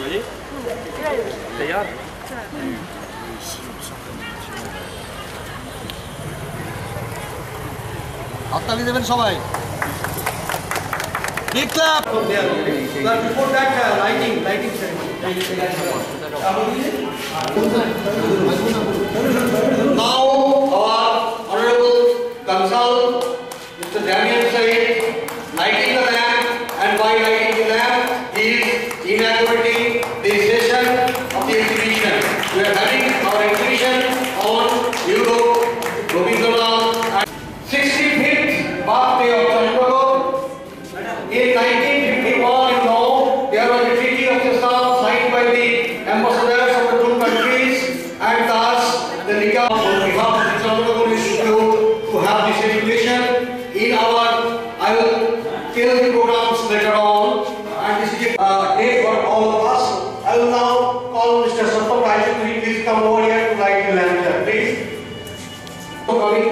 Ready? They are. হাততালি দেবেন সবাই। Big clap. But before that, lighting Now, our Honorable Counsel, Mr. Daniel Said, lighting the lamp, and by lighting the lamp, he is inaugurating the session of the exhibition. We are having our exhibition on Europe, Rabindranath, and 65th birthday of Chandragupta. In 1951, you know, there was a treaty of Chestan signed by the ambassadors of the two countries, and thus the Nikah on behalf of the Chandragupta Institute to have this celebration. In our, I will tell the programs later on, and this is a day for all of us. I will now call Mr. Sattva Rajan to please come over here to light the lantern, please. Coming.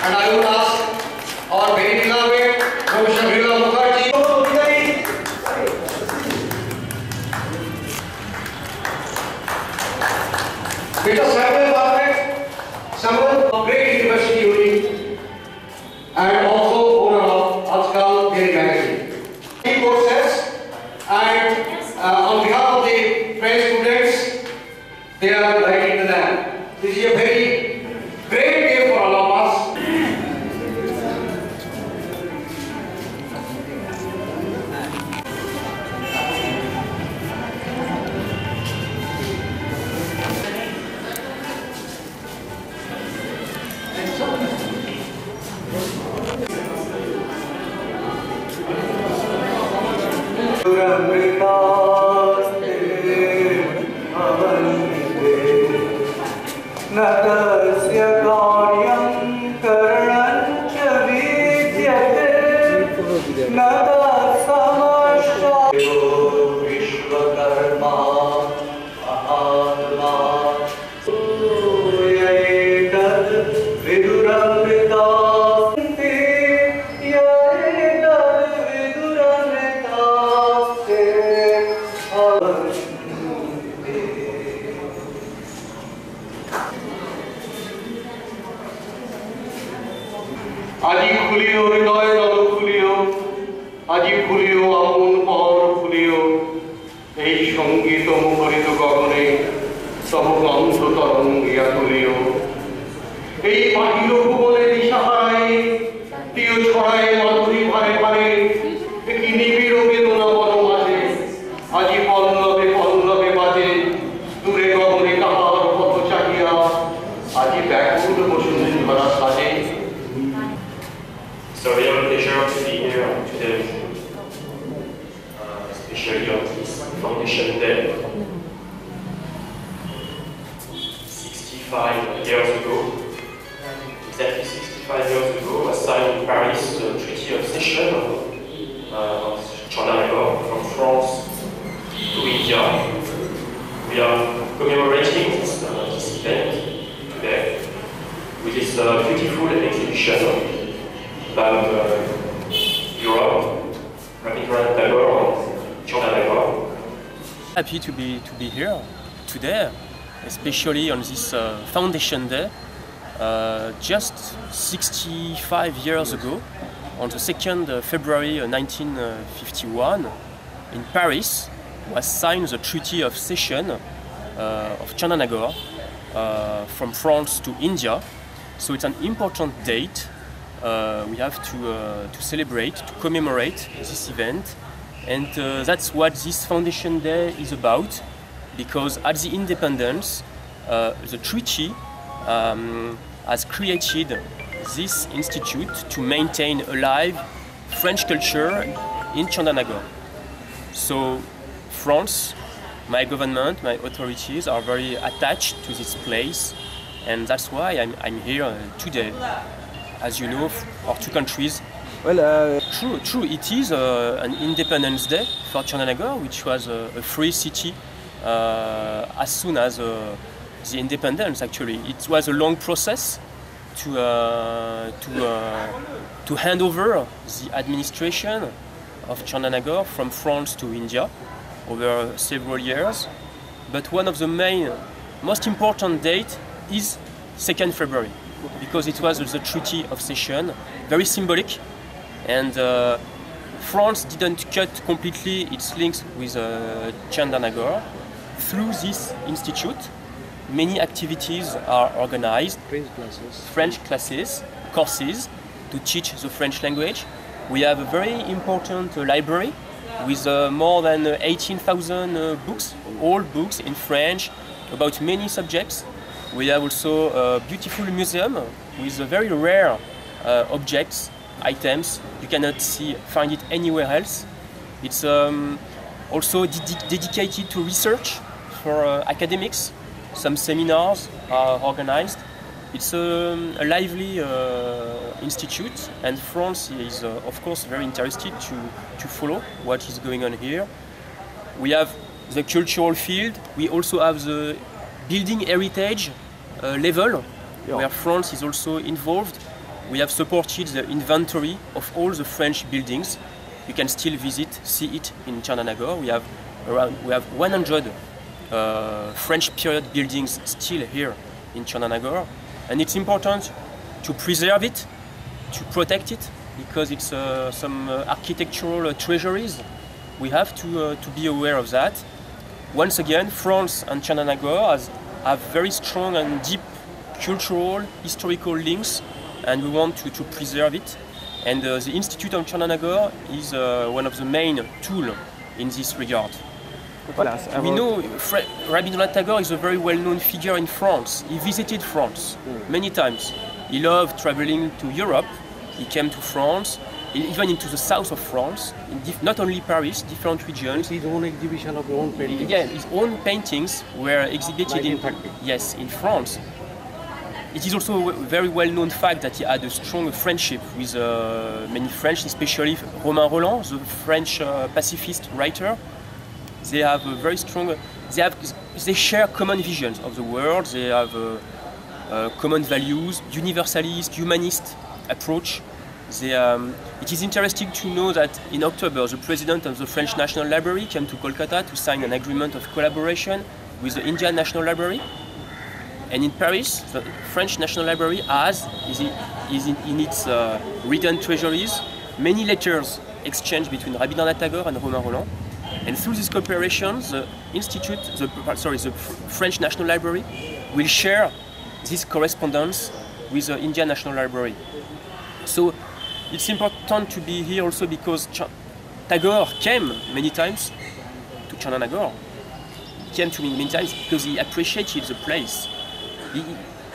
And I will ask our very beloved Professor Birla Mukherjee. Mr. Samuel Bartlett, Samuel of Great University Uni, and also owner of Ajkal Daily Magazine. He courses, and on behalf of the French students, they are lighting the lamp. This is a very great day for all of us. আজি খুলিও হৃদয় নল খুলিও, আজি খুলিও আপন পর খুলিও, এই সঙ্গীত মুখরিত গগনে তব গন্ধ তরঙ্গিয়া তুলিও। এই পাখির ভুবনে দিশাহারায় প্রিয় ছড়ায় মাধুরী ভারে ভারে, একই নিবিড় বেদনা বন মাঝে, আজি পল্লবে পল্লবে বাজে, দূরে গগনে কাহার পথ চাহিয়া, আজি ব্যাকুল বসুন্ধরা সাজে। So we have a pleasure to be here today, especially on this Foundation Day. 65 years ago, exactly 65 years ago, was signed in Paris the Treaty of Cession of Chandanagore from France to India. We are commemorating this event today with this beautiful exhibition about Europe, Rabindranath Tagore and Chandanagore. Happy to be here today, especially on this Foundation Day. Just 65 years ago, on the 2nd February 1951, in Paris, was signed the Treaty of Cession of Chandanagore from France to India. So it's an important date. We have to celebrate, to commemorate this event, and that's what this Foundation Day is about, because at the independence, the treaty has created this institute to maintain alive French culture in Chandanagore. So France, my government, my authorities are very attached to this place, and that's why I'm here today. As you know, our two countries. Well, True. It is an Independence Day for Chandernagor, which was a free city as soon as the independence. Actually, it was a long process to hand over the administration of Chandernagor from France to India over several years. But one of the most important dates is 2nd February, because it was the Treaty of Cession, very symbolic. And France didn't cut completely its links with Chandernagor. Through this institute, many activities are organized. French classes, courses to teach the French language. We have a very important library with more than 18,000 books, all books in French about many subjects. We have also a beautiful museum with very rare objects, items you cannot find it anywhere else. It's also dedicated to research for academics. Some seminars are organized. It's a lively institute, and France is of course very interested to follow what is going on here. We have the cultural field. We also have the building heritage level, where France is also involved. We have supported the inventory of all the French buildings. You can still see it in Chandernagor. We have 100 French period buildings still here in Chandernagor, and it's important to preserve it, to protect it, because it's some architectural treasuries. We have to be aware of that. Once again, France and Chandernagor have very strong and deep cultural, historical links, and we want to preserve it. And the Institute of Chandernagor is one of the main tools in this regard. We know Rabindranath Tagore is a very well-known figure in France. He visited France many times. He loved traveling to Europe. He came to France, even into the south of France, not only Paris, different regions. His own exhibition of his own paintings. Yeah, his own paintings were exhibited in France. It is also a very well-known fact that he had a strong friendship with many French, especially Romain Rolland, the French pacifist writer. They have a very strong. They share common visions of the world. They have common values, universalist, humanist approach. It is interesting to know that in October, the president of the French National Library came to Kolkata to sign an agreement of collaboration with the Indian National Library. And in Paris, the French National Library is in its written treasuries many letters exchanged between Rabindranath Tagore and Romain Rolland. And through this cooperation, the French National Library will share this correspondence with the Indian National Library. So it's important to be here also because Tagore came many times to Chandernagor. He came to me many times because he appreciated the place.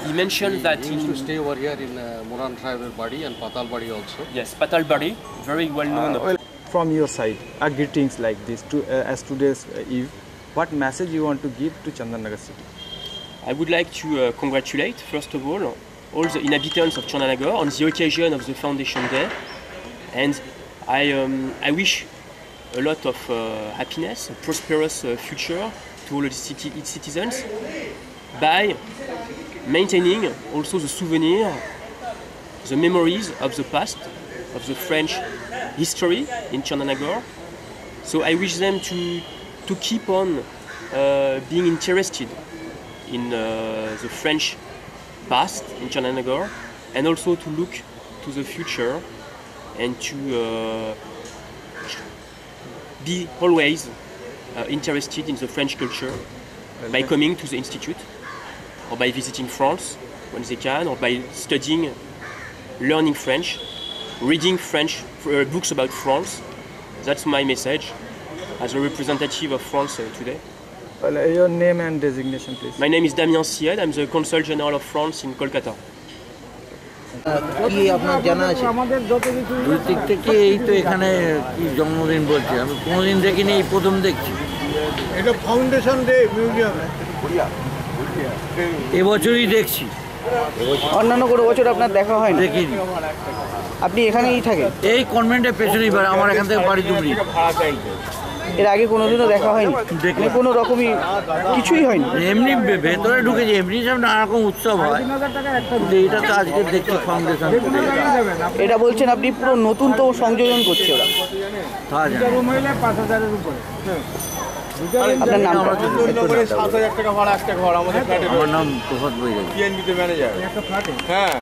He mentioned that he used to stay over here in Moran Tribal Body and Patal Body also. Yes, Patal Body, very well known. Well, from your side, greetings like this as today's Eve. What message you want to give to Chandernagor city? I would like to congratulate, first of all the inhabitants of Chandernagor on the occasion of the Foundation Day, and I wish a lot of happiness, a prosperous future to all its citizens by maintaining also the souvenir, the memories of the past, of the French history in Chandernagor. So I wish them to keep on being interested in the French past in Chandernagor, and also to look to the future and to be always interested in the French culture by coming to the Institute, or by visiting France when they can, or by studying, learning French, reading French books about France. That's my message as a representative of France today. Well, your name and designation, please. My name is Damien Sied. I'm the Consul General of France in Kolkata. কি আপনার জানা আছে দুই দিক থেকে এই তো এখানে কি জন্মদিন বলছি আমি কোনোদিন দেখিনি এই প্রথম দেখছি এটা ফাউন্ডেশন ডে মিউজিয়াম এবছরই দেখছি অন্যান্য কোনো বছর আপনার দেখা হয় না? দেখিনি। আপনি এখানেই থাকেন? এই কনভেন্টের পেছনেই বাড়ি, আমার এখান থেকে বাড়ি ডুবরি। এর আগে কোনোদিনও দেখা হয়নি? দেখিনি। কোনো রকমই কিছুই হয়নি? এমনি ভেতরে ঢুকেছি, এমনি সব নানা রকম উৎসব হয়, কিন্তু এটা তো আজকে দেখছি ফাউন্ডেশন। এটা বলছেন আপনি পুরো নতুন তো সংযোজন করছে ওরা? তা জানি। আপনার নাম? আমার নাম প্রভাত বৈরাগী।